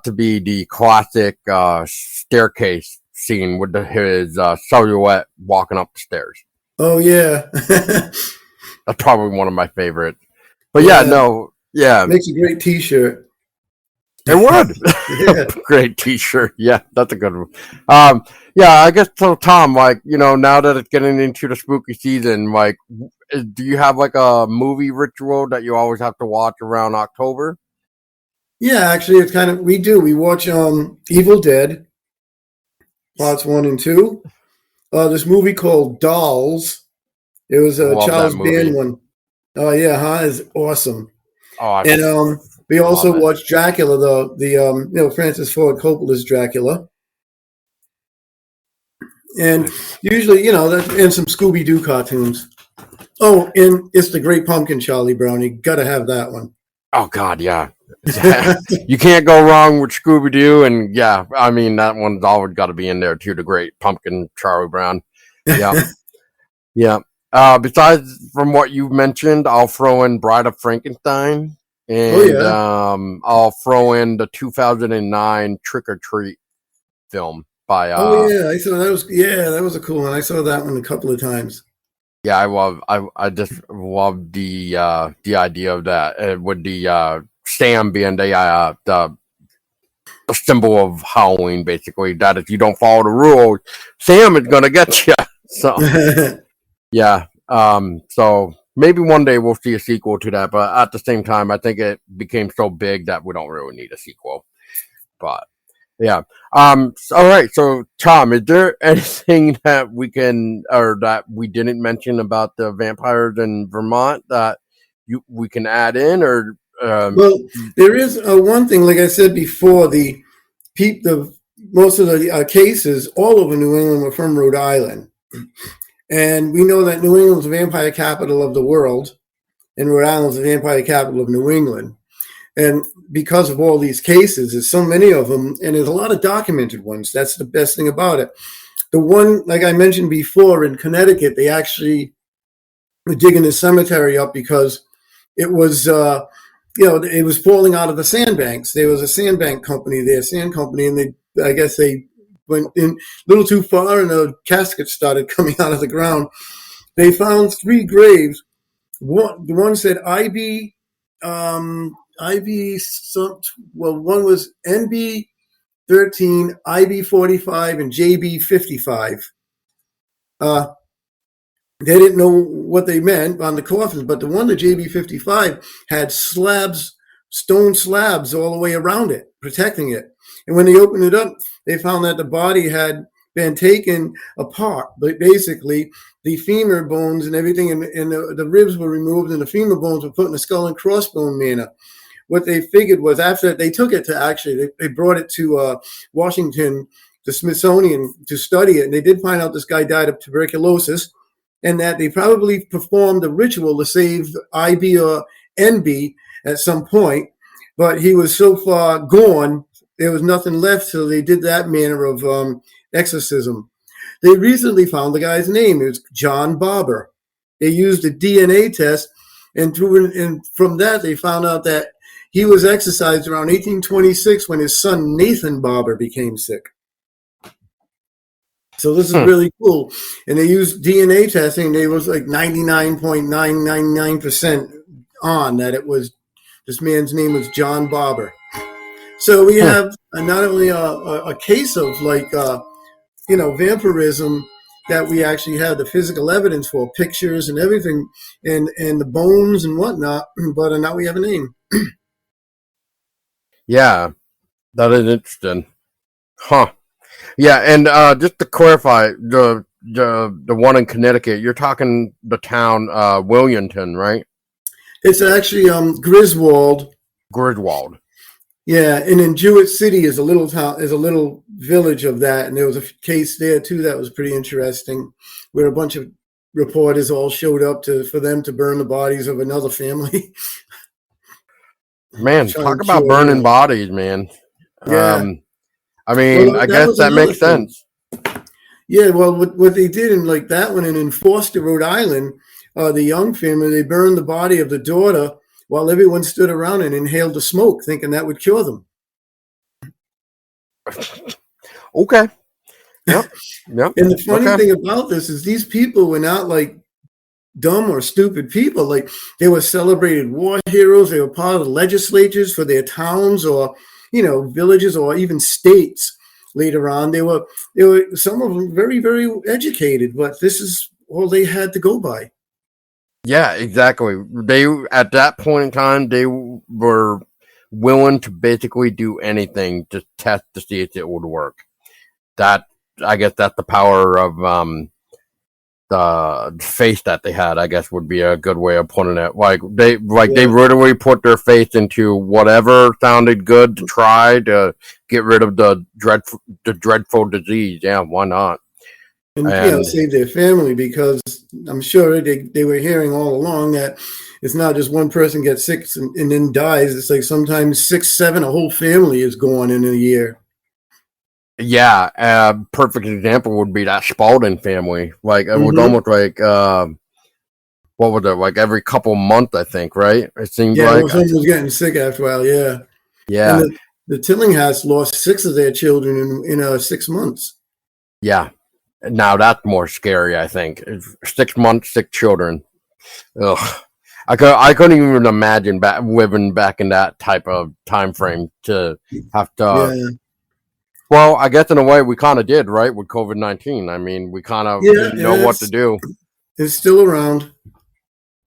to be the classic staircase scene with his silhouette walking up the stairs. Oh yeah, That's probably one of my favorites. But yeah, yeah, no, yeah, makes a great T-shirt. it would. Yeah. Great T-shirt. Yeah, that's a good one. Yeah, I guess so. Tom, like now that it's getting into the spooky season, like, do you have like a movie ritual that you always have to watch around October? Yeah, actually, it's kind of we do. We watch Evil Dead parts 1 and 2. This movie called Dolls. It was I a love that Charles Band movie. one. Oh yeah, huh? It's awesome. Oh, I And we love also it. watched Dracula, the Francis Ford Coppola's Dracula, and usually and some Scooby Doo cartoons. Oh, and it's the Great Pumpkin, Charlie Brown. You got to have that one. Oh God, yeah. You can't go wrong with Scooby Doo, and yeah, I mean that one's always got to be in there too. The Great Pumpkin, Charlie Brown. Yeah, yeah. Besides from what you mentioned, I'll throw in Bride of Frankenstein, Oh and yeah. I'll throw in the 2009 Trick or Treat film by Oh yeah. I saw that was that was a cool one. I saw that one a couple of times. yeah, I just love the idea of that with the Sam being the symbol of Halloween, basically. That if you don't follow the rules, Sam is gonna get you. So yeah, so maybe one day we'll see a sequel to that, but at the same time, I think it became so big that we don't really need a sequel. But yeah. All right. So, Tom, is there anything that we can or that we didn't mention about the vampires in Vermont that we can add in, or Well, there is one thing, like I said before, the most of the cases all over New England were from Rhode Island, and we know that New England's the vampire capital of the world, and Rhode Island's the vampire capital of New England. And because of all these cases, there's so many of them, and there's a lot of documented ones. That's the best thing about it. The one, like I mentioned before, in Connecticut, they actually were digging the cemetery up because it was, it was falling out of the sandbanks. There was a sandbank company there, sand company, and I guess they went in a little too far, and the caskets started coming out of the ground. They found 3 graves. The one said IB, IB. One was NB 13, IB 45, and JB 55. They didn't know what they meant on the coffins, but the one, the JB 55, had slabs, stone slabs all the way around it, protecting it. And when they opened it up, they found that the body had been taken apart. But basically, the femur bones and everything, and the ribs were removed, and the femur bones were put in a skull and crossbone manner. What they figured was after they took it to they brought it to Washington, the Smithsonian, to study it. And they did find out this guy died of tuberculosis, and that they probably performed a ritual to save IB or NB at some point. But he was so far gone, there was nothing left, so they did that manner of exorcism. They recently found the guy's name. It was John Barber. They used a DNA test, and from that, they found out that he was exorcised around 1826 when his son Nathan Barber became sick. So this is really cool. And they used DNA testing. They was like 99.999% on that it was this man's name was John Barber. So we have not only a case of like vampirism that we actually have the physical evidence for, pictures and everything, and the bones and whatnot, but now we have a name. Yeah, that is interesting. Huh. Yeah, and just to clarify, the one in Connecticut, you're talking the town Williamton, right? It's actually Griswold. Griswold. Yeah, and in Jewett City is a little town, is a little village of that, and there was a case there too that was pretty interesting, where a bunch of reporters all showed up for them to burn the bodies of another family to Man, try talk and about cure, burning bodies, man. Yeah. I mean, Well, I that guess was that another makes thing. sense. Yeah, well, what they did in like that one and in Foster, Rhode Island, the Young family, they burned the body of the daughter while everyone stood around and inhaled the smoke, thinking that would cure them. Okay. Yep. Yep. And the funny Okay. thing about this is these people were not like dumb or stupid people. Like they were celebrated war heroes. They were part of the legislatures for their towns or, villages or even states later on. They were some of them very, very educated, but this is all they had to go by. Yeah, exactly. They at that point in time they were willing to basically do anything to test to see if it would work. That I guess that's the power of the faith that they had. I guess would be a good way of putting it. They Yeah. literally put their faith into whatever sounded good to try to get rid of the dreadful disease. Yeah, why not? And And save their family, because I'm sure they were hearing all along that it's not just one person gets sick and then dies. It's like sometimes 6, 7, a whole family is gone in a year. yeah, a perfect example would be that Spalding family. Like it was Hmm. almost like what was it? Like every couple months, I think. Right? It seemed Yeah, like. well, someone was getting sick after a while. Yeah, and Yeah, the Tillinghast lost 6 of their children in 6 months. yeah. Now that's more scary. I think 6 months, 6 children. Ugh. I couldn't even imagine living back in that type of time frame to have to. Yeah, Well, I guess in a way we kind of did, right, with COVID-19. I mean, we kind of yeah, didn't know yeah. what to do. It's still around.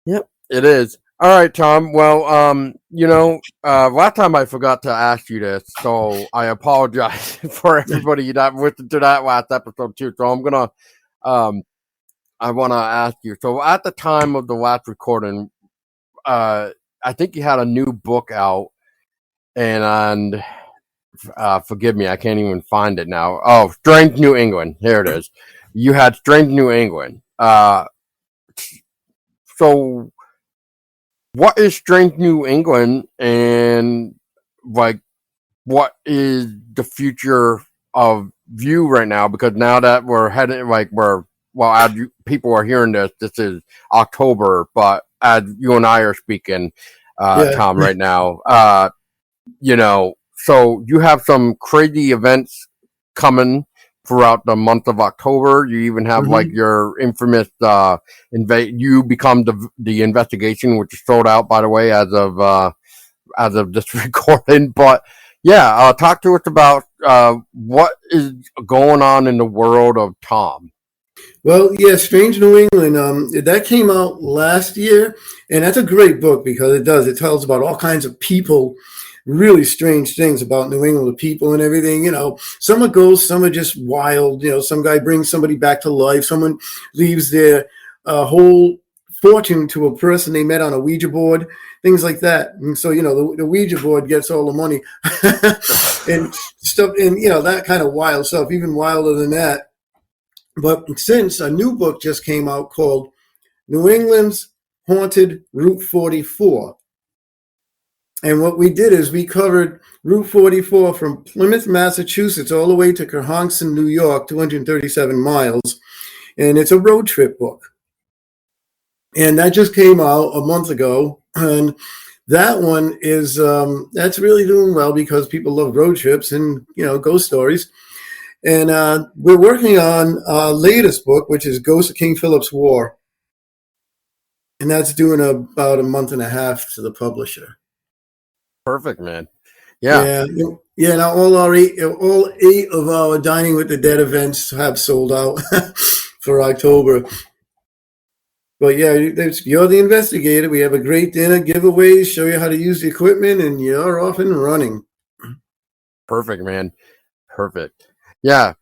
Yep, it is. All right, Tom. Well, last time I forgot to ask you this, so I apologize for everybody that listened to that last episode too. So I'm gonna, um, I want to ask you. So at the time of the last recording, I think you had a new book out, and forgive me, I can't even find it now. Oh, Strange New England. Here it is. You had Strange New England. So what is Strange New England, and like what is the future of you right now? Because now that we're heading, as people are hearing this is October, but as you and I are speaking, Yeah. Tom, right now, so you have some crazy events coming throughout the month of October. You even have like Hmm. your infamous you become the investigation, which is sold out, by the way, as of this recording. But yeah, talk to us about what is going on in the world of Tom. Well, yeah, Strange New England. That came out last year, and that's a great book because it does. It tells about all kinds of people, really strange things about New England, the people and everything. Some are ghosts, some are just wild. Some guy brings somebody back to life. Someone leaves their whole fortune to a person they met on a Ouija board, things like that. And so, the Ouija board gets all the money and stuff, and that kind of wild stuff. Even wilder than that. But since a new book just came out called New England's Haunted Route 44. And what we did is we covered Route 44 from Plymouth, Massachusetts, all the way to Cohasset, New York, 237 miles. And it's a road trip book. And that just came out a month ago. And that one is, that's really doing well because people love road trips and, ghost stories. And we're working on our latest book, which is Ghost of King Philip's War. And that's doing about a month and a half to the publisher. Perfect, man. Yeah, Yeah, yeah. Now all eight of our Dining with the Dead events have sold out for October. But yeah, you're the investigator. We have a great dinner, giveaways, show you how to use the equipment, and you're off and running. perfect, man. Perfect. Yeah.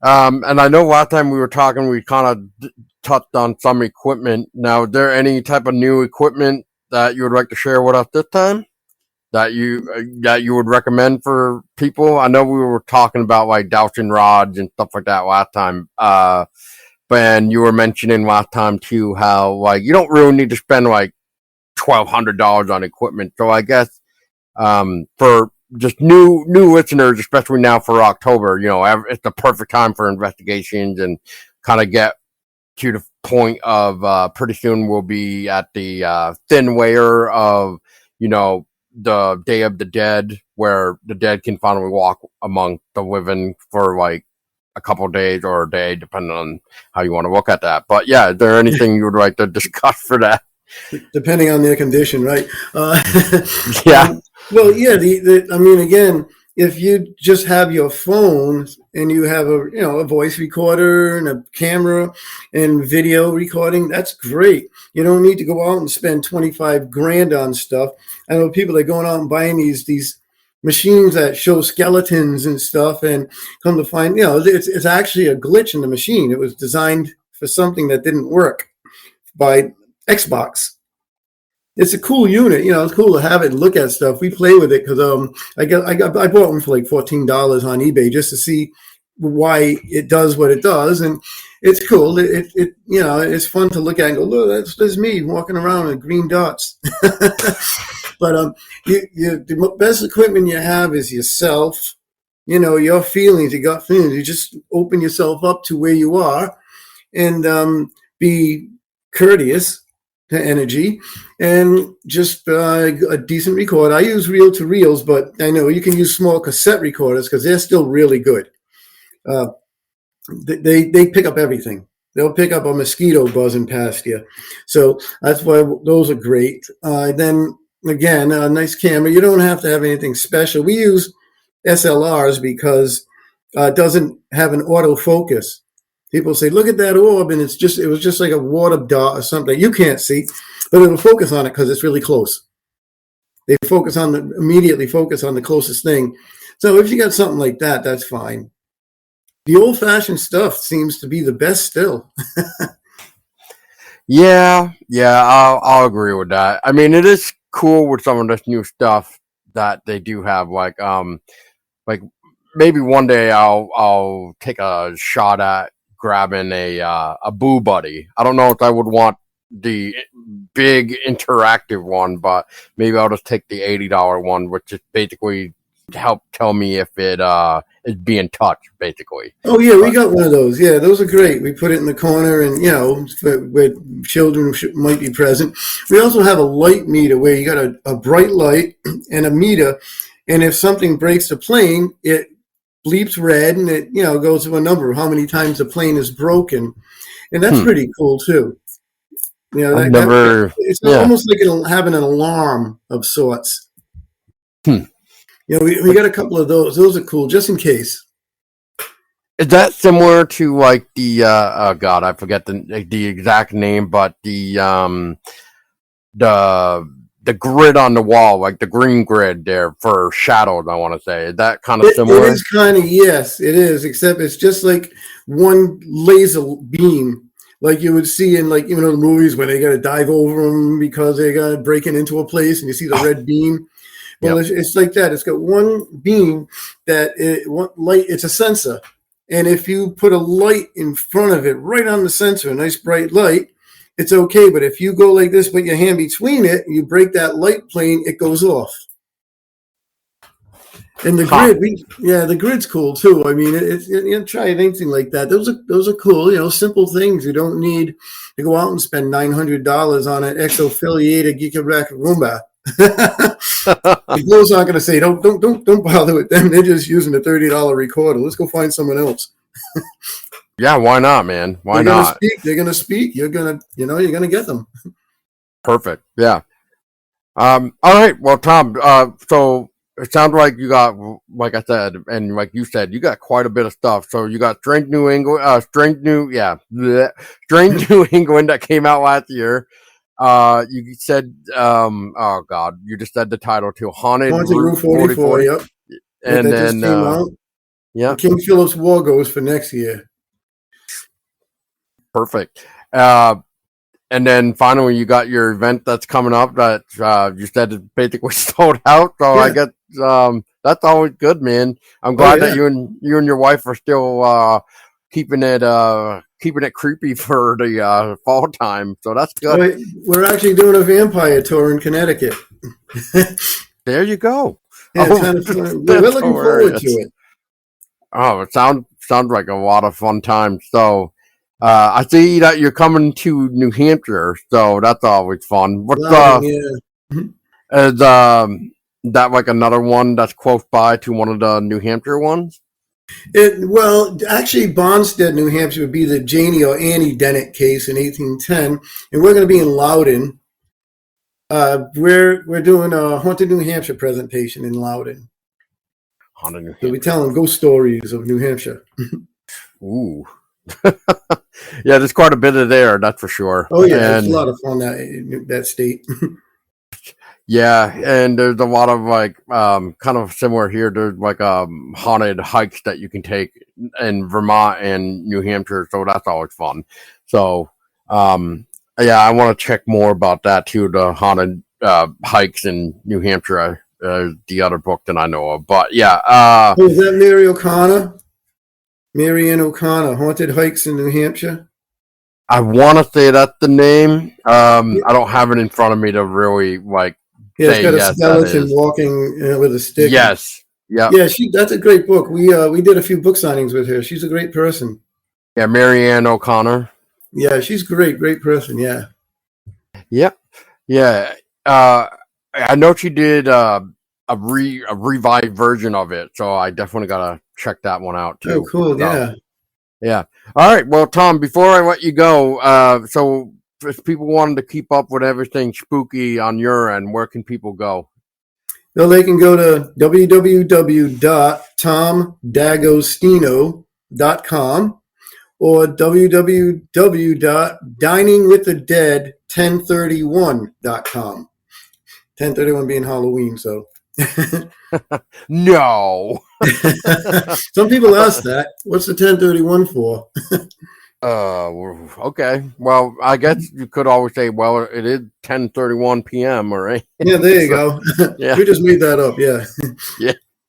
And I know last time we were talking, we kind of touched on some equipment. Now, is there any type of new equipment that you would like to share with us this time that you would recommend for people? I know we were talking about like dowsing rods and stuff like that last time. And you were mentioning last time too how like you don't really need to spend like $1,200 on equipment. So I guess for just new listeners, especially now for October, it's the perfect time for investigations and kind of get to the point of pretty soon we'll be at the thin layer of the Day of the Dead, where the dead can finally walk among the living for like a couple of days or a day, depending on how you want to look at that. But yeah, is there anything you would like to discuss for that? Depending on their condition, right? Yeah. Well, yeah. I mean, again, if you just have your phone and you have a voice recorder and a camera and video recording, that's great. You don't need to go out and spend 25 grand on stuff. I know people that are going out and buying these machines that show skeletons and stuff, and come to find, it's actually a glitch in the machine. It was designed for something that didn't work by Xbox. It's a cool unit. It's cool to have it and look at stuff. We play with it because I bought one for like $14 on eBay just to see why it does what it does, and it's cool. It's fun to look at and go, look, there's me walking around with green dots. But the best equipment you have is yourself. Your feelings, your gut feelings. You just open yourself up to where you are, and be courteous to energy, and just a decent recorder. I use reel-to-reels, but I know you can use small cassette recorders because they're still really good. They pick up everything. They'll pick up a mosquito buzzing past you. So that's why those are great. Then again, a nice camera. You don't have to have anything special. We use SLRs because it doesn't have an autofocus. People say, look at that orb, and it was just like a water dot or something. You can't see, but it'll focus on it because it's really close. They immediately focus on the closest thing. So if you got something like that, that's fine. The old-fashioned stuff seems to be the best still. Yeah, I'll agree with that. I mean, it is cool with some of this new stuff that they do have, like maybe one day I'll take a shot at grabbing a Boo Buddy. I don't know if I would want the big interactive one, but maybe I'll just take the $80 one, which is basically help tell me if it is being touched, basically. Oh yeah, we got one of those. Yeah, those are great. We put it in the corner, and where children might be present. We also have a light meter where you got a bright light and a meter, and if something breaks the plane, it bleeps red, and it goes to a number of how many times the plane is broken, and that's pretty cool too. It's almost like having an alarm of sorts. We got a couple of those. Those are cool, just in case. Is that similar to like the oh god, I forget the exact name, but the grid on the wall, like the green grid there for shadows, I want to say. Is that kind of similar? It is kind of, yes, it is, except it's just like one laser beam, like you would see in like, the movies where they got to dive over them because they got to breaking into a place and you see the red beam. Well, it's like that. It's got one beam one light, it's a sensor. And if you put a light in front of it, right on the sensor, a nice bright light, it's okay. But if you go like this, put your hand between it, and you break that light plane, it goes off. And the grid, the grid's cool too. I mean, try anything like that. Those are cool. Simple things. You don't need to go out and spend $900 on an exo-affiliated Geekobrack Roomba. The girls aren't going to say, don't bother with them. They're just using a $30 recorder. Let's go find someone else. Yeah, why not, man? Why not? They're going to speak. You're going to get them. Perfect. Yeah. All right. Well, Tom, so it sounds like you got, like I said, and like you said, you got quite a bit of stuff. So you got Strange New England, Strange New England that came out last year. You said, oh God, you just said the title too, Haunted Route Route 44, 44, yep. and That just then came out. yeah, And King Philip's War goes for next year. perfect. And then finally, you got your event that's coming up that you said is basically sold out. So I Yeah. guess that's always good, man. I'm Oh, glad yeah. that you and your wife are still keeping it creepy for the fall time. So that's good. Oh, we're actually doing a vampire tour in Connecticut. There you go. Yeah, it's Oh, kind of fun. We're that's looking forward to hilarious. it. Oh, it sounds like a lot of fun time. So, I see that you're coming to New Hampshire, so that's always fun. What's Loudon, yeah. is that like another one that's close by to one of the New Hampshire ones? Well, actually, Bonstead, New Hampshire would be the Janie or Annie Dennett case in 1810, and we're going to be in Loudon. We're doing a Haunted New Hampshire presentation in Loudon. Haunted New So Hampshire. we're telling ghost stories of New Hampshire. Ooh. Yeah, there's quite a bit of there, that's for sure. Oh yeah, it's a lot of fun that state. Yeah, and there's a lot of like kind of similar here. There's like haunted hikes that you can take in Vermont and New Hampshire, so that's always fun. So yeah, I want to check more about that too. The haunted hikes in New Hampshire, the other book that I know of. But yeah, Oh, is that Mary O'Connor? Mary Ann O'Connor, Haunted Hikes in New Hampshire. I want to say that's the name. I don't have it in front of me to really like. Yeah, it's got a yes, skeleton walking with a stick. Yes. Yeah. Yeah, that's a great book. We did a few book signings with her. She's a great person. Yeah, Mary Ann O'Connor. Yeah, she's great person. Yeah. Yep. Yeah. I know she did a revived version of it, so I definitely gotta check that one out too. Oh, cool. Yeah. Yeah. All right. Well, Tom, before I let you go, so if people wanted to keep up with everything spooky on your end, where can people go? Well, they can go to www.tomdagostino.com or www.diningwiththedead1031.com. 1031 being Halloween, so. No. Some people ask that. What's the 1031 for? Okay. Well, I guess you could always say, well, it is 10:31 p.m. Right? Yeah, there you go. Yeah. We just made that up. Yeah.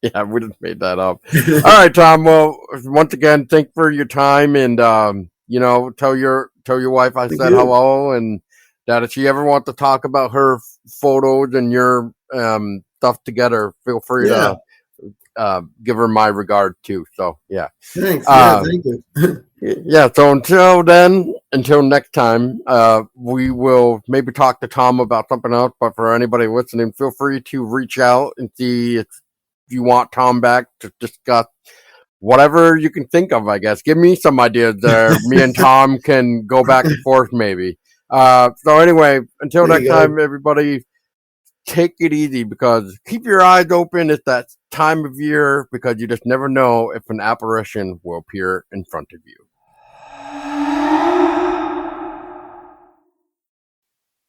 Yeah, we just made that up. All right, Tom. Well, once again, thank for your time, and tell your wife I said hello, and that if she ever wants to talk about her photos and your stuff together, feel free to give her my regard too. So yeah. Thanks. Yeah, thank you. Yeah, so until next time, we will maybe talk to Tom about something else. But for anybody listening, feel free to reach out and see if you want Tom back to discuss whatever you can think of, I guess. Give me some ideas there. Me and Tom can go back and forth maybe. So anyway, until next time, everybody, take it easy, because keep your eyes open. It's that time of year, because you just never know if an apparition will appear in front of you.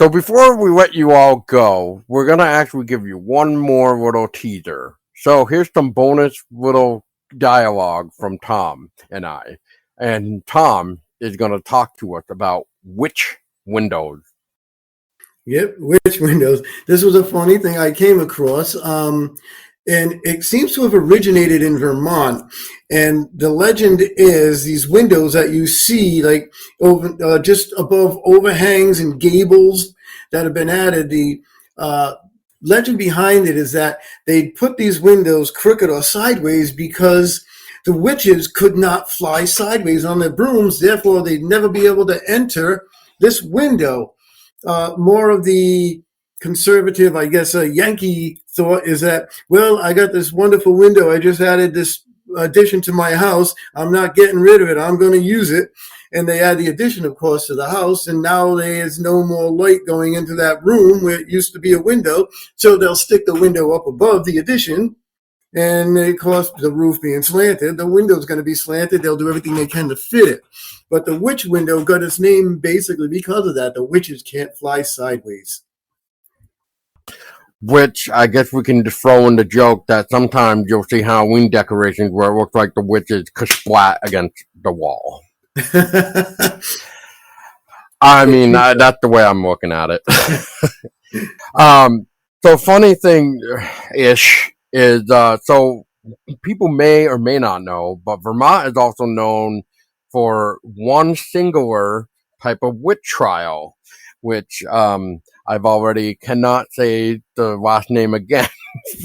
So before we let you all go, we're going to actually give you one more little teaser. So here's some bonus little dialogue from Tom and I. And Tom is going to talk to us about witch windows. Yep, witch windows. This was a funny thing I came across. And it seems to have originated in Vermont. And the legend is these windows that you see, like over, just above overhangs and gables that have been added. The legend behind it is that they put these windows crooked or sideways because the witches could not fly sideways on their brooms. Therefore, they'd never be able to enter this window. More of the conservative, I guess, Yankee thought is that, well, I got this wonderful window. I just added this addition to my house. I'm not getting rid of it. I'm going to use it. and they add the addition, of course, to the house, and now there's no more light going into that room where it used to be a window, so they'll stick the window up above the addition, and of course, the roof being slanted, the window's going to be slanted. They'll do everything they can to fit it. But the witch window got its name basically because of that. The witches can't fly sideways. Which I guess we can just throw in the joke that sometimes you'll see Halloween decorations where it looks like the witches splat against the wall. I mean, that's the way I'm looking at it. So funny thing-ish is, so people may or may not know, but Vermont is also known for one singular type of witch trial, which I've already cannot say the last name again.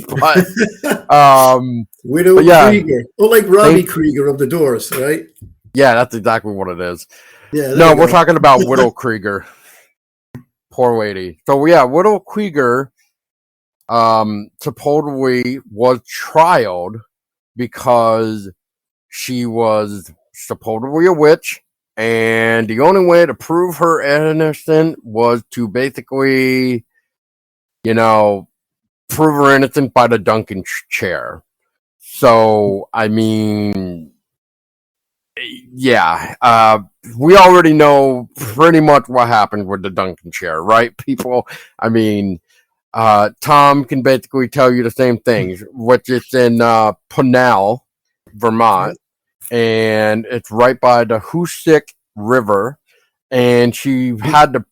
But Widow Krieger. Oh, like Robbie Krieger of the Doors, right? Yeah, that's exactly what it is. Yeah. No, we're talking about Widow Krieger. Poor lady. So yeah, Widow Krieger supposedly was trialed because she was supposedly a witch, and the only way to prove her innocent was to basically, prove her innocent by the Duncan chair. So, I mean, yeah, we already know pretty much what happened with the Duncan chair, right, people? I mean, Tom can basically tell you the same things, which is in Punnell, Vermont, and it's right by the Hoosick River, and she had to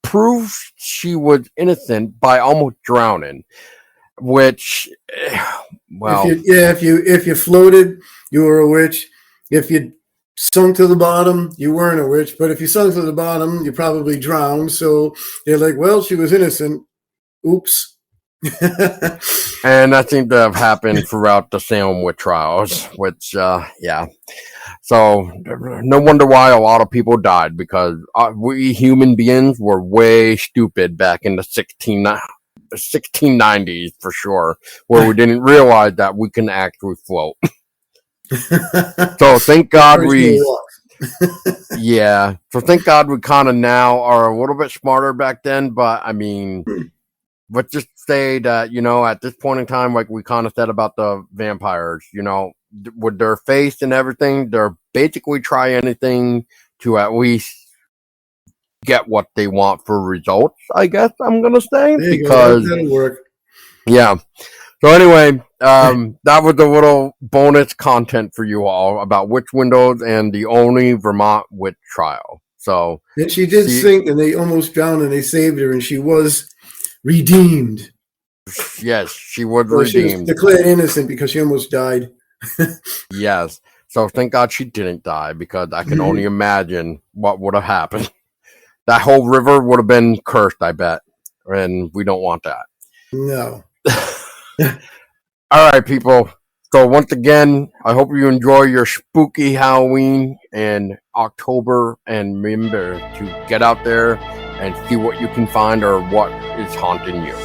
prove she was innocent by almost drowning, which, well, if you floated, you were a witch. If you sunk to the bottom, you weren't a witch. But if you sunk to the bottom, you probably drowned. So they're like, well, she was innocent. Oops. And that seemed to have happened throughout the Salem witch trials, which, yeah. So no wonder why a lot of people died, because we human beings were way stupid back in the 1690s for sure, where we didn't realize that we can actually float. So thank God yeah. So thank God we kind of now are a little bit smarter back then, but I mean, let's just say that, at this point in time, like we kind of said about the vampires, with their face and everything, they're basically try anything to at least get what they want for results, I guess I'm going to say. Because that'll work. Yeah. So anyway, that was a little bonus content for you all about witch windows and the Only Vermont Witch Trial. So, and she did sink, and they almost drowned, and they saved her, and she was redeemed. Yes, she was redeemed. She was declared innocent because she almost died. Yes. So thank God she didn't die, because I can only imagine what would have happened. That whole river would have been cursed, I bet. And we don't want that. No. All right, people. So once again, I hope you enjoy your spooky Halloween and October, and remember to get out there and see what you can find or what is haunting you.